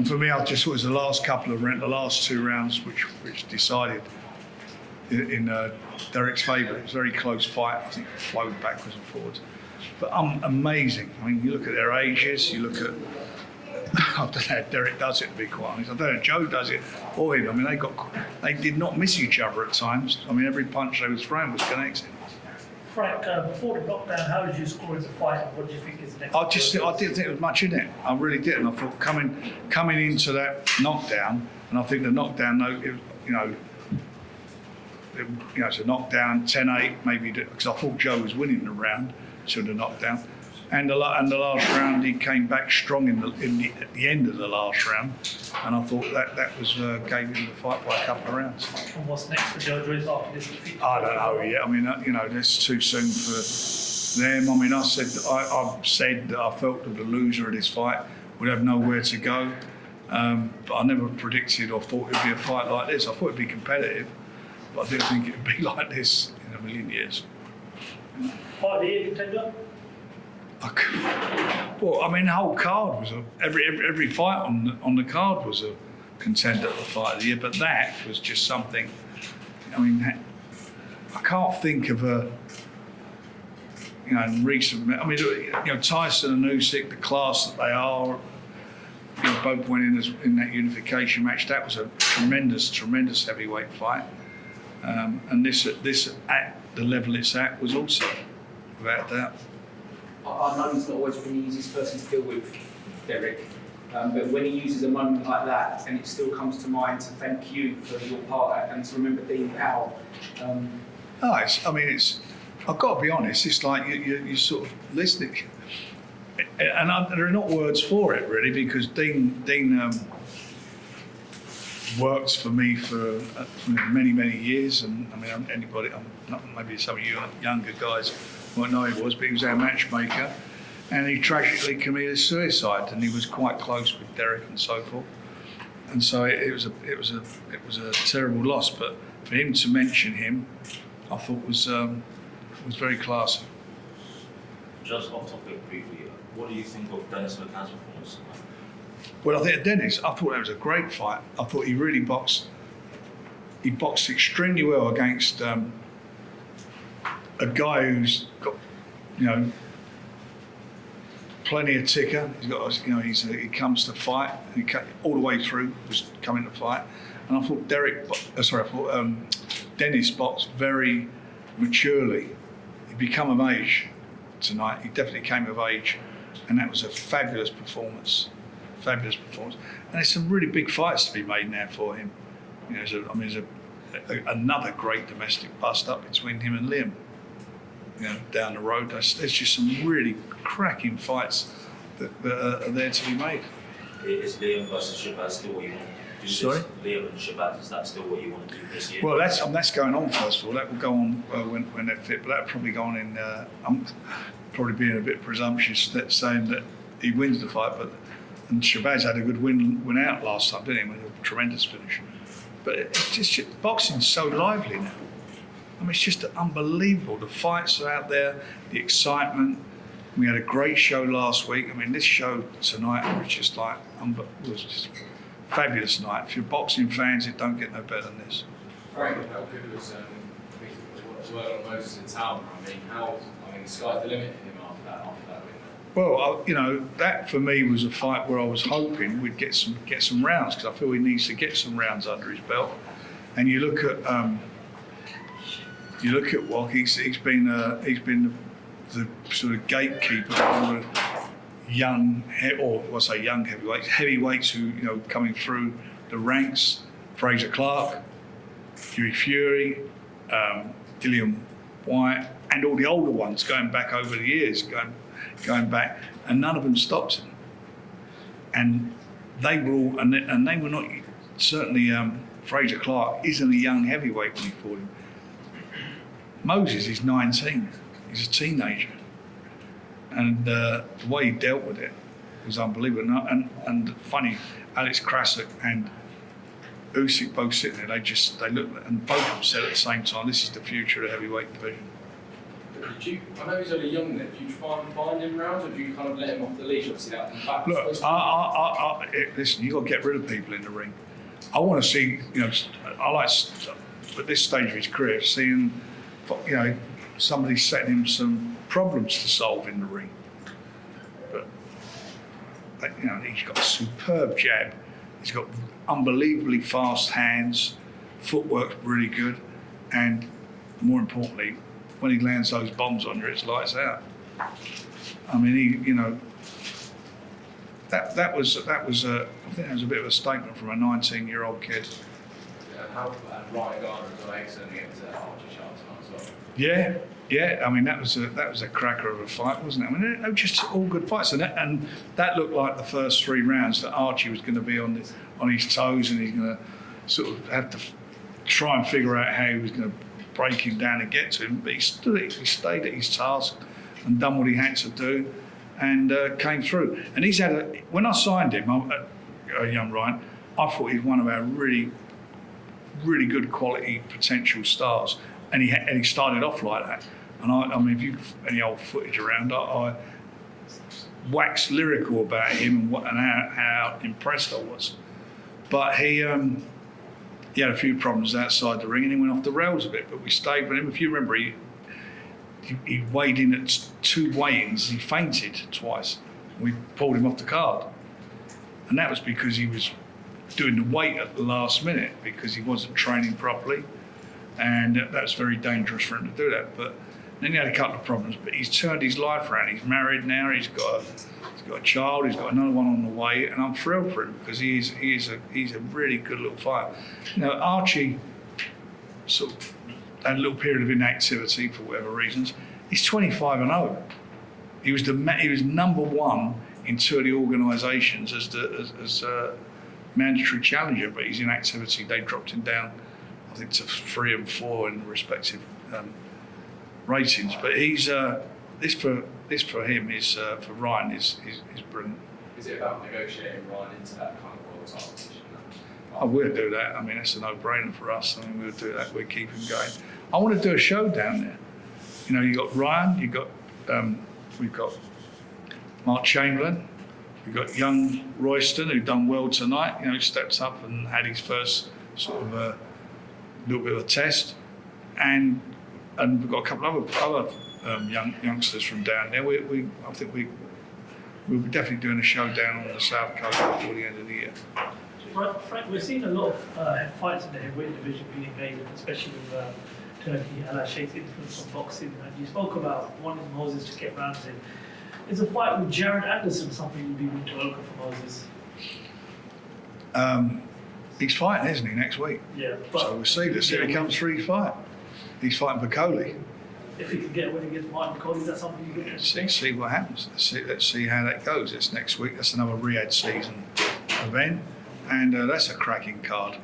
And for me, I just thought it was the last the last 2 rounds which decided in Derek's favour. It was a very close fight. I think it flowed backwards and forwards. But amazing. I mean, you look at their ages, you look at, I don't know how Derek does it, to be quite honest. I don't know if Joe does it or him. I mean, they did not miss each other at times. I mean, every punch they was throwing was connected. Frank, before the knockdown, how did you score in the fight? What do you think is next? I didn't think there was much in it. I really didn't. I thought coming into that knockdown, and I think the knockdown, it's a knockdown, 10-8 maybe, because I thought Joe was winning the round to the knockdown. And the last round, he came back strong at the end of the last round, and I thought that was gave him the fight by a couple of rounds. And what's next for Joe Joyce after this defeat? I don't know yet. I mean, that's too soon for them. I mean, I've said that I felt that the loser of this fight would have nowhere to go, but I never predicted or thought it'd be a fight like this. I thought it'd be competitive, but I didn't think it'd be like this in a million years. Fight of the year contender? Well, I mean, the whole card was every fight on the card was a contender for fight of the year, but that was just something. I mean, I can't think of in recent. I mean, Tyson and Usyk, the class that they are, both went in that unification match. That was a tremendous heavyweight fight, and this at the level it's at was also, without doubt. I know he's not always been the easiest person to deal with, Derek, but when he uses a moment like that, and it still comes to mind to thank you for your part and to remember Dean Powell. I've got to be honest, it's like you sort of listening, and there are not words for it really, because Dean works for me for many years, and I mean, maybe some of you younger guys won't know who he was, but he was our matchmaker, and he tragically committed suicide, and he was quite close with Derek and so forth, and so it was a terrible loss. But for him to mention him, I thought was very classy. Just off topic briefly, what do you think of Dennis McCann's performance? Well, I thought that was a great fight. I thought he really boxed. He boxed extremely well against a guy who's got, plenty of ticker. He's got, he comes to fight. He all the way through was coming to fight, and I thought Dennis boxed very maturely. He'd become of age tonight. He definitely came of age, and that was a fabulous performance. And there's some really big fights to be made now for him. There's another great domestic bust-up between him and Liam. Down the road, there's just some really cracking fights that are there to be made. Is Liam versus Shabazz still what you want to do? Sorry? Liam and Shabazz, is that still what you want to do this year? Well, that's going on first of all. That will go on when they're fit, but that'll probably go on in. I'm probably being a bit presumptuous saying that he wins the fight, and Shabazz had a good win out last time, didn't he? With a tremendous finish. But it's just boxing's so lively now. I mean, it's just unbelievable. The fights are out there, the excitement. We had a great show last week. I mean, this show tonight was just like, was just a fabulous night. If you're boxing fans, it don't get no better than this. Frank, how good was work on Moses in Itauma? I mean, the sky's the limit for him after that win. Well, that for me was a fight where I was hoping we'd get some rounds, because I feel he needs to get some rounds under his belt. And you look at Wok. He's been the sort of gatekeeper for all the young heavyweights who coming through the ranks. Fraser Clark, Hughie Fury, Dillian White, and all the older ones going back over the years, going back, and none of them stopped him. And they were all, and they were not certainly. Fraser Clark isn't a young heavyweight when he fought him. Moses is 19. He's a teenager, and the way he dealt with it was unbelievable. And funny, Alex Krasik and Usyk both sitting there. They looked, and both of them said at the same time, "This is the future of the heavyweight division." I know he's only young then, do you try and find him rounds, or do you kind of let him off the leash, obviously that can back? Look, listen, you've got to get rid of people in the ring. I want to see, I like, at this stage of his career, seeing, somebody setting him some problems to solve in the ring. But, he's got a superb jab. He's got unbelievably fast hands, footwork's really good, and more importantly, when he lands those bombs on you, it's lights out. I mean, that was I think that was a bit of a statement from a 19-year-old kid. How about Ryan Garner as well, excellent against Archie Sharp tonight as well? Yeah. I mean, that was a cracker of a fight, wasn't it? I mean, they were just all good fights, and that looked like the first 3 rounds that Archie was going to be on his toes, and he's going to sort of have to try and figure out how he was going to break him down and get to him. But he stayed at his task and done what he had to do, and came through. And he's had when I signed him, young Ryan, I thought he's one of our really, really good quality potential stars, and he started off like that. And I mean, if you've any old footage around, I waxed lyrical about him and how impressed I was. But he had a few problems outside the ring, and he went off the rails a bit. But we stayed with him. If you remember, he weighed in at 2 weigh-ins. He fainted twice. We pulled him off the card, and that was because he was doing the weight at the last minute because he wasn't training properly, and that's very dangerous for him to do that. But then he had a couple of problems, but he's turned his life around. He's married now. He's got a child. He's got another one on the way, and I'm thrilled for him because he's a really good little fighter. Archie sort of had a little period of inactivity for whatever reasons. He's 25-0. He was number 1 in 2 of the organisations as mandatory challenger, but his inactivity, they dropped him down, I think, to 3 and 4 in respective ratings. But he's this for him is for Ryan is brilliant. Is it about negotiating Ryan into that kind of world title position? I will do that. I mean, that's a no-brainer for us. I mean, we'll do that. We'll keep him going. I want to do a show down there. You got Ryan. We've got Mark Chamberlain. We've got young Royston, who done well tonight. Stepped up and had his first sort of little bit of a test, and we've got a couple of other youngsters from down there. I think we'll be definitely doing a show down on the South Coast before the end of the year. Frank, we're seeing a lot of fights in the heavyweight division being made, especially with Turkey and Sheik's influence on boxing. And you spoke about wanting Moses to get rounds in. Is a fight with Jared Anderson something you'd be willing to welcome for Moses? He's fighting, isn't he, next week? Yeah. So we'll see. Let's see if he comes through his fight. He's fighting Bacoli. If he can get a win against Martin Bacoli, is that something you would See what happens. Let's see how that goes. It's next week. That's another Riyadh season event, and that's a cracking card.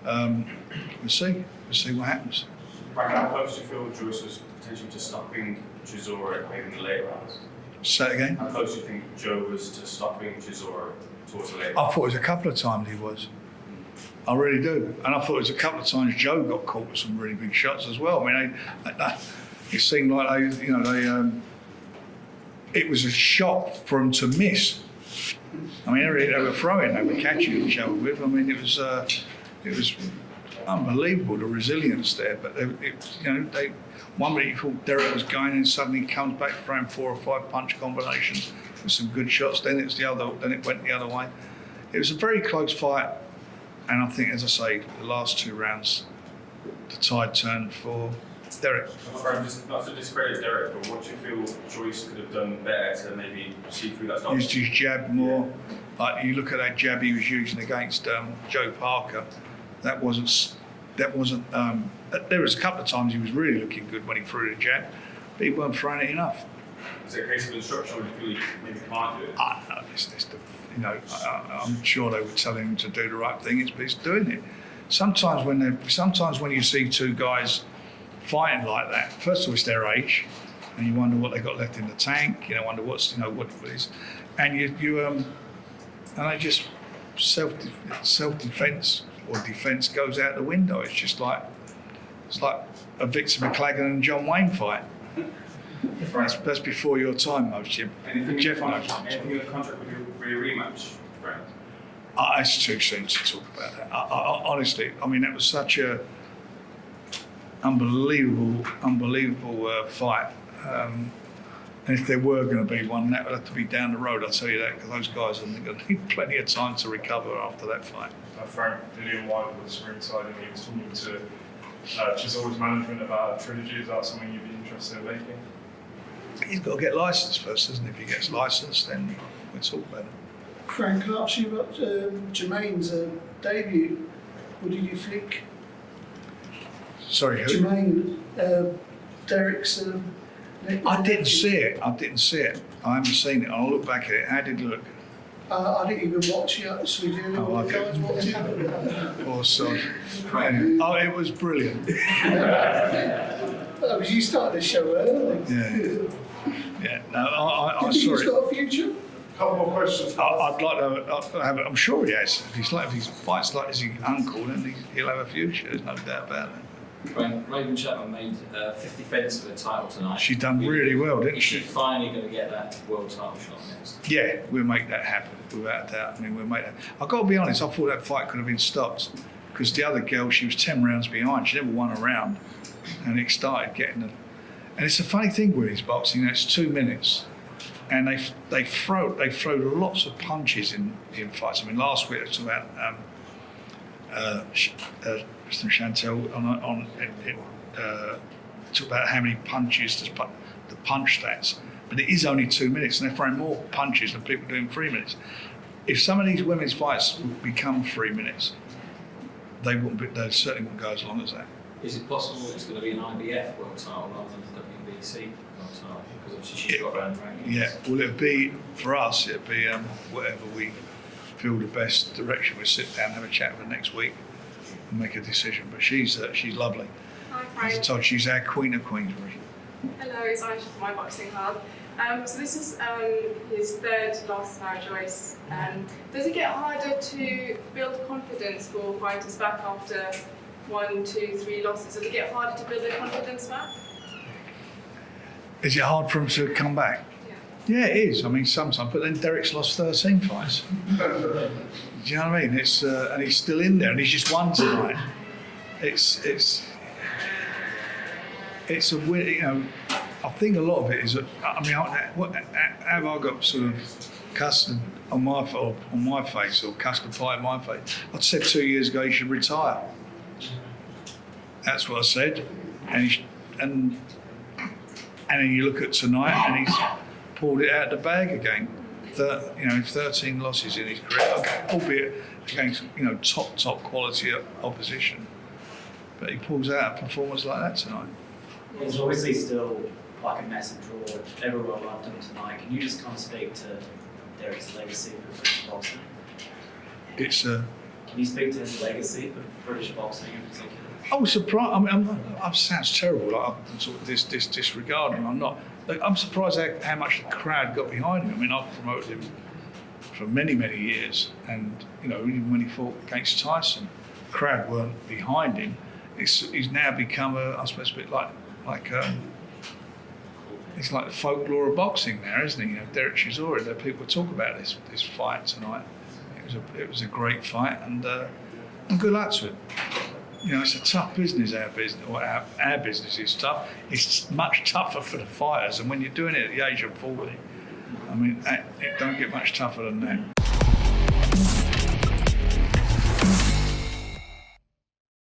We'll see. We'll see what happens. Frank, how close do you feel Joyce was potentially to stopping Chisora maybe in the late rounds? Say it again. How close do you think Joe was to stopping Chisora towards the late I rounds? thought it was a couple of times he was. I really do. And I thought it was a couple of times Joe got caught with some really big shots as well. I mean, it seemed like it was a shot for them to miss. I mean, they were throwing, they were catching each other with. I mean, it was unbelievable, the resilience there. But one minute you thought Derek was going, and suddenly he comes back throwing 4 or 5 punch combinations with some good shots. Then it went the other way. It was a very close fight, and I think, as I say, the last 2 rounds, the tide turned for Derek. Frank, just not to discredit Derek, but what do you feel Joyce could have done better to maybe see through that stuff? Used his jab more. Like you look at that jab he was using against Joe Parker. That wasn't. There was a couple of times he was really looking good when he threw the jab, but he weren't throwing it enough. Is it a case of instruction, or do you feel he maybe can't do it? I'm sure they were telling him to do the right thing, but he's doing it. Sometimes when you see 2 guys fighting like that, first of all, it's their age, and you wonder what they got left in the tank. Wonder what it is, and and they just self-defense or defense goes out the window. It's like a Victor McLagan and John Wayne fight. That's before your time, most Jim. Anything Jeff in the knows. contract, anything in the contract with your rematch, Frank? It's too soon to talk about that. Honestly, I mean, that was such a unbelievable fight. And if there were going to be one, that would have to be down the road, I'll tell you that, because those guys are going to need plenty of time to recover after that fight. Frank Dillian White was ringside and he was talking to Chisel's management about a trilogy. Is that something you'd be interested in making? He's got to get licensed first, doesn't he? If he gets licensed, then we'll talk about it. Frank, can I ask you about Jermaine's debut? What did you think? Sorry, who? Jermaine, Derek's. I didn't see it. I haven't seen it. I'll look back at it. How did it look? I didn't even watch it actually. Did you? Oh, okay. Guys watch it? Oh, sorry. Anyway, oh, it was brilliant. Because you started the show early. Yeah. No, I Do you think saw he's it. got a future? Couple more questions. I'd like to have it. I'm sure he has. If he fights like his uncle, then he'll have a future. There's no doubt about it. Raven Chapman made 50 fence for the title tonight. She done really well, didn't Is she she? finally going to get that world title shot next? Yeah, we'll make that happen without a doubt. I mean, we'll make that. I've got to be honest. I thought that fight could have been stopped because the other girl, she was 10 rounds behind. She never won a round, and it started getting. And it's a funny thing with his boxing. It's 2 minutes. And they throw lots of punches in fights. I mean, last week I was about Mr. Chantel talked about how many punches the punch stats, but it is only 2 minutes, and they're throwing more punches than people do in 3 minutes. If some of these women's fights would become 3 minutes, they certainly wouldn't go as long as that. Is it possible it's going to be an IBF world title rather than WBC world title? Because obviously she's got her own rankings. Yeah, well, it'd be for us. It'd be whatever we feel the best direction. We'll sit down, have a chat with her next week, and make a decision. But she's lovely. Hi, As I Frank. told you, she's our queen of Queensberry. Hello, it's Aisha from My Boxing Hub. So this is his third loss now, Joyce. Does it get harder to build confidence for fighters back after 1, 2, 3 losses? Does it get harder to build their confidence back? Is it hard for him to come back? Yeah, it is. I mean, sometimes. But then Derek's lost 13 fights. Do you know what I mean? It's and he's still in there, and he's just won tonight. It's a weird, you know. I think a lot of it is. I mean, have I got sort of custard on my face or custard pie on my face? I said 2 years ago he should retire. That's what I said, and then you look at tonight and he's pulled it out of the bag again. 13 losses in his career, albeit against top quality opposition. But he pulls out a performance like that tonight. It's obviously still like a massive draw. Everyone loved him tonight. Can you just kind of speak to Derek's legacy for British boxing? Can you speak to his legacy for British boxing in particular? I was surprised. I mean, it sounds terrible. Like I'm sort of disregarding. I'm not. Like, I'm surprised how much the crowd got behind him. I mean, I've promoted him for many years, and even when he fought against Tyson, the crowd weren't behind him. He's now become I suppose a bit like it's like the folklore of boxing now, isn't he? Derek Chisora. There people talk about this fight tonight. It was a great fight, and good luck to him. It's a tough business, our business is tough. It's much tougher for the fighters, and when you're doing it at the age of 40, I mean, it don't get much tougher than that.